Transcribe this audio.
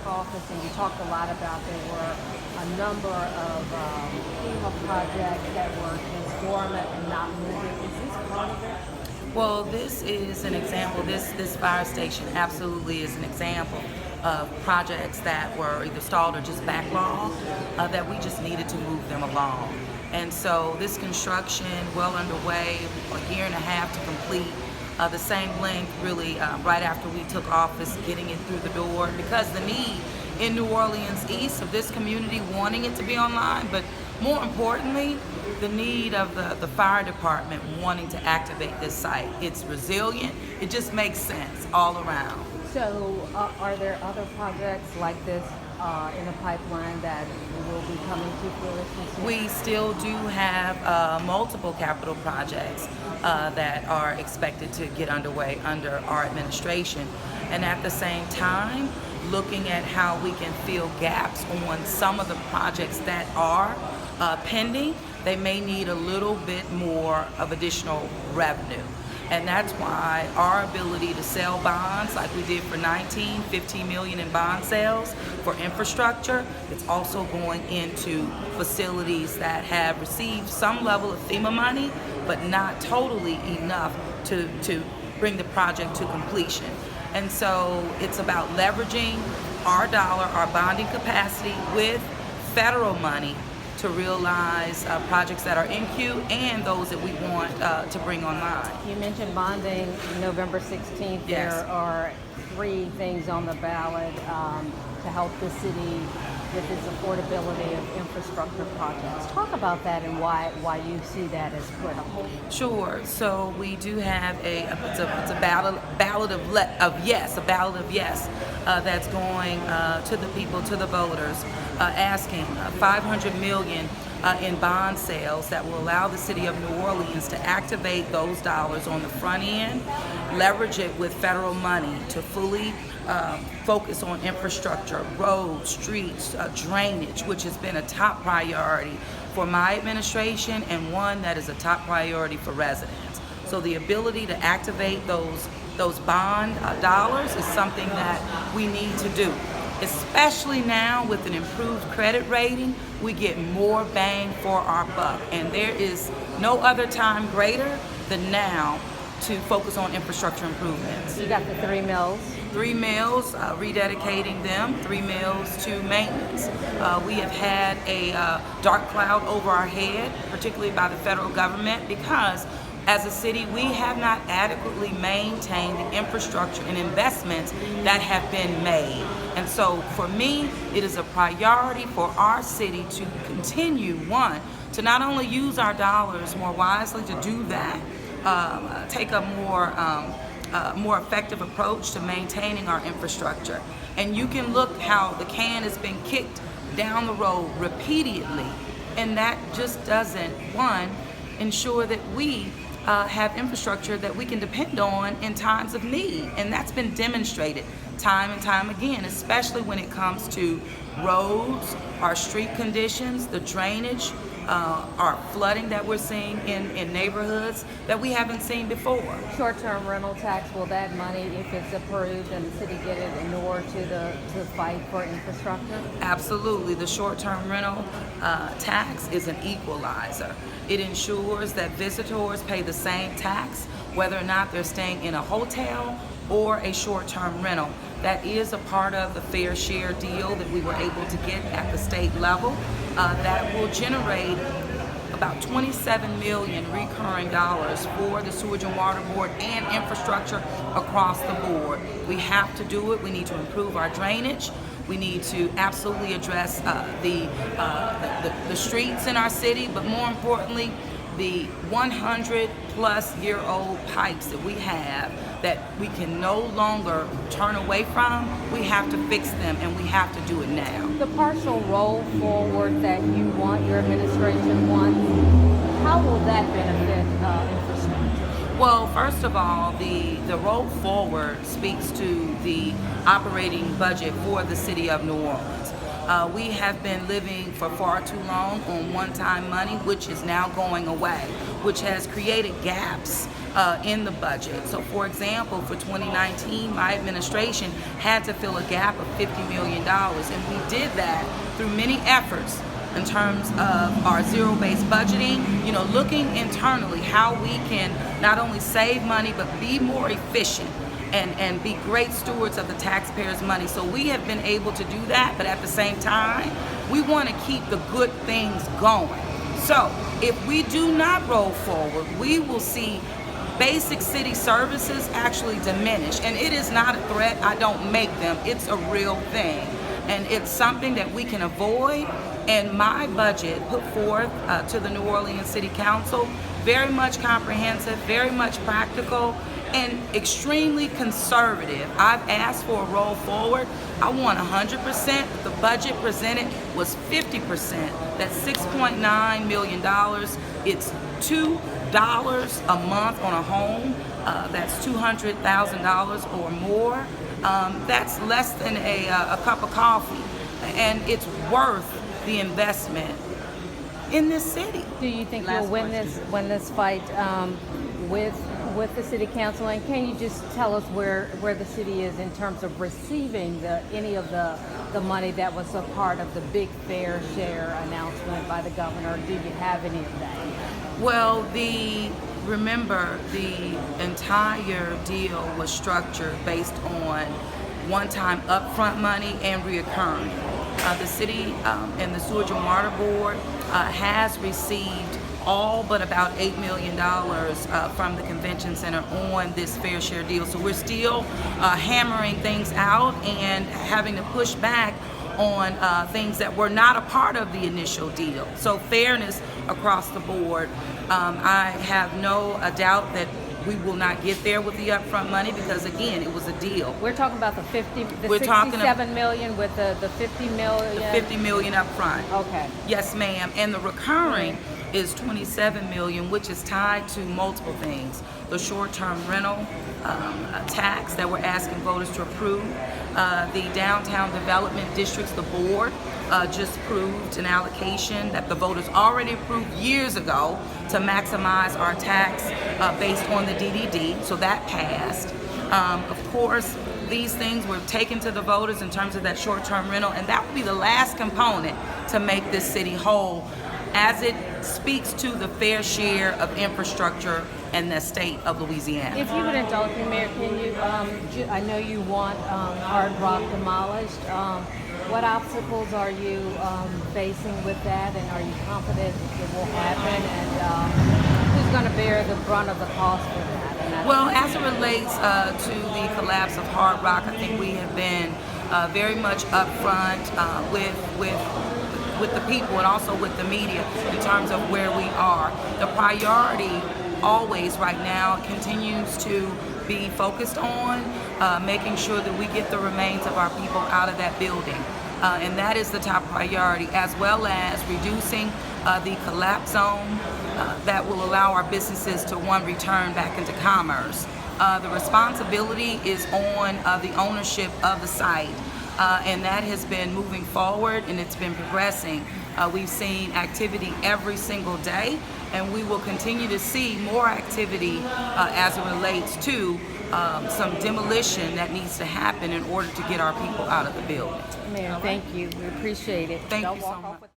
took office, and you talked a lot about there were a number of FEMA projects that were just dormant and not moving. Is this part of it? Well, this is an example. This fire station absolutely is an example of projects that were either stalled or just backlogged, that we just needed to move them along. And so this construction, well underway, a year and a half to complete, the same length really right after we took office, getting it through the door, because the need in New Orleans East of this community wanting it to be online, but more importantly, the need of the fire department wanting to activate this site. It's resilient. It just makes sense all around. So are there other projects like this in the pipeline that will be coming to fruition soon? We still do have multiple capital projects that are expected to get underway under our administration. And at the same time, looking at how we can fill gaps on some of the projects that are pending. They may need a little bit more of additional revenue. And that's why our ability to sell bonds like we did for 15 million in bond sales for infrastructure, it's also going into facilities that have received some level of FEMA money, but not totally enough to bring the project to completion. And so it's about leveraging our dollar, our bonding capacity with federal money to realize projects that are in queue and those that we want to bring online. You mentioned bonding November 16th. Yes. There are 3 things on the ballot to help the city with its affordability of infrastructure projects. Talk about that and why you see that as critical. Sure. So we do have it's a ballot of yes that's going to the people, to the voters, asking $500 million in bond sales that will allow the city of New Orleans to activate those dollars on the front end, leverage it with federal money to fully focus on infrastructure, roads, streets, drainage, which has been a top priority for my administration and one that is a top priority for residents. So the ability to activate those bond dollars is something that we need to do. Especially now with an improved credit rating, we get more bang for our buck. And there is no other time greater than now to focus on infrastructure improvements. You got the 3 mills. 3 mills, rededicating them, 3 mills to maintenance. We have had a dark cloud over our head, particularly by the federal government, because as a city, we have not adequately maintained the infrastructure and investments that have been made. And so for me, it is a priority for our city to continue, one, to not only use our dollars more wisely to do that, take a more effective approach to maintaining our infrastructure. And you can look how the can has been kicked down the road repeatedly, and that just doesn't, one, ensure that we have infrastructure that we can depend on in times of need. And that's been demonstrated time and time again, especially when it comes to roads, our street conditions, the drainage, our flooding that we're seeing in neighborhoods that we haven't seen before. Short-term rental tax, will that money, if it's approved and the city get it in order to fight for infrastructure? Absolutely. The short-term rental tax is an equalizer. It ensures that visitors pay the same tax whether or not they're staying in a hotel or a short-term rental. That is a part of the FairShare deal that we were able to get at the state level that will generate about $27 million recurring dollars for the Sewage and Water Board and infrastructure across the board. We have to do it. We need to improve our drainage. We need to absolutely address the streets in our city, but more importantly, the 100-plus-year-old pipes that we have that we can no longer turn away from. We have to fix them, and we have to do it now. The partial roll forward that you want, your administration wants, how will that benefit infrastructure? Well, first of all, the roll forward speaks to the operating budget for the city of New Orleans. We have been living for far too long on one-time money, which is now going away, which has created gaps in the budget. So for example, for 2019, my administration had to fill a gap of $50 million, and we did that through many efforts in terms of our zero-based budgeting, looking internally how we can not only save money, but be more efficient and be great stewards of the taxpayers' money. So we have been able to do that, but at the same time, we want to keep the good things going. So if we do not roll forward, we will see basic city services actually diminish. And it is not a threat. I don't make them. It's a real thing. And it's something that we can avoid. And my budget put forth to the New Orleans City Council, very much comprehensive, very much practical, and extremely conservative. I've asked for a roll forward. I want 100%. The budget presented was 50%. That's $6.9 million. It's $2 a month on a home. That's $200,000 or more. That's less than a cup of coffee. And it's worth the investment in this city. Do you think you'll win this fight with the city council? And can you just tell us where the city is in terms of receiving any of the money that was a part of the big FairShare announcement by the governor? Do you have any of that? Well, remember, the entire deal was structured based on one-time upfront money and reoccurring. The city and the Sewage and Water Board has received all but about $8 million from the convention center on this FairShare deal. So we're still hammering things out and having to push back on things that were not a part of the initial deal. So fairness across the board. I have no doubt that we will not get there with the upfront money because, again, it was a deal. We're talking about the 67 million with the 50 million. The 50 million upfront. Okay. Yes, ma'am. And the recurring is 27 million, which is tied to multiple things. The short-term rental tax that we're asking voters to approve, the downtown development districts, the board just approved an allocation that the voters already approved years ago to maximize our tax based on the DDD, so that passed. Of course, these things were taken to the voters in terms of that short-term rental, and that would be the last component to make this city whole as it speaks to the fair share of infrastructure in the state of Louisiana. If you would indulge me, Mayor, can you, I know you want Hard Rock demolished. What obstacles are you facing with that, and are you confident it will happen, and who's going to bear the brunt of the cost for that? Well, as it relates to the collapse of Hard Rock, I think we have been very much upfront with the people and also with the media in terms of where we are. The priority always right now continues to be focused on making sure that we get the remains of our people out of that building. And that is the top priority, as well as reducing the collapse zone that will allow our businesses to, return back into commerce. The responsibility is on the ownership of the site. And that has been moving forward and it's been progressing. We've seen activity every single day, and we will continue to see more activity as it relates to some demolition that needs to happen in order to get our people out of the building. Mayor, thank you. We appreciate it. Thank you so much.